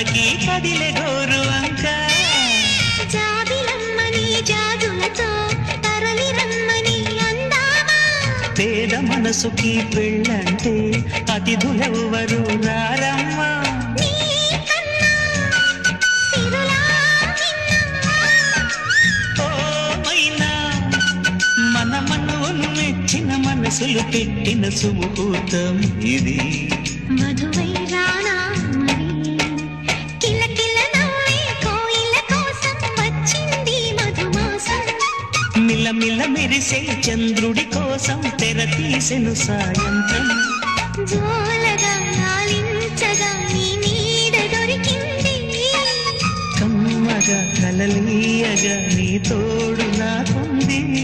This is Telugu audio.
కళ్ళకి కదిలే గోరు అంక జాబిలమ్మని జాజులతో తరలి రమ్మని అందామా పేద మనసుకి పెళ్ళంటే అతిథులెవ్వరు రారమ్మా నీకన్నా సిరులా నిన్నా ఓ మైనా మన మనవును మెచ్చిన మనసులు పెట్టిన సుముహూర్తం ఇది మధువై రానా మరి కిలకిల నవ్వే కోయిల కోసం వచ్చింది మధుమాసం మిలమిల మెరిసే చంద్రుడి కోసం తెర తీసెను సాయంత్రం జోలగా లాలించగా నీ నీడ దొరికింది కమ్మగా కలలీయగా నీ తోడు నాకుంది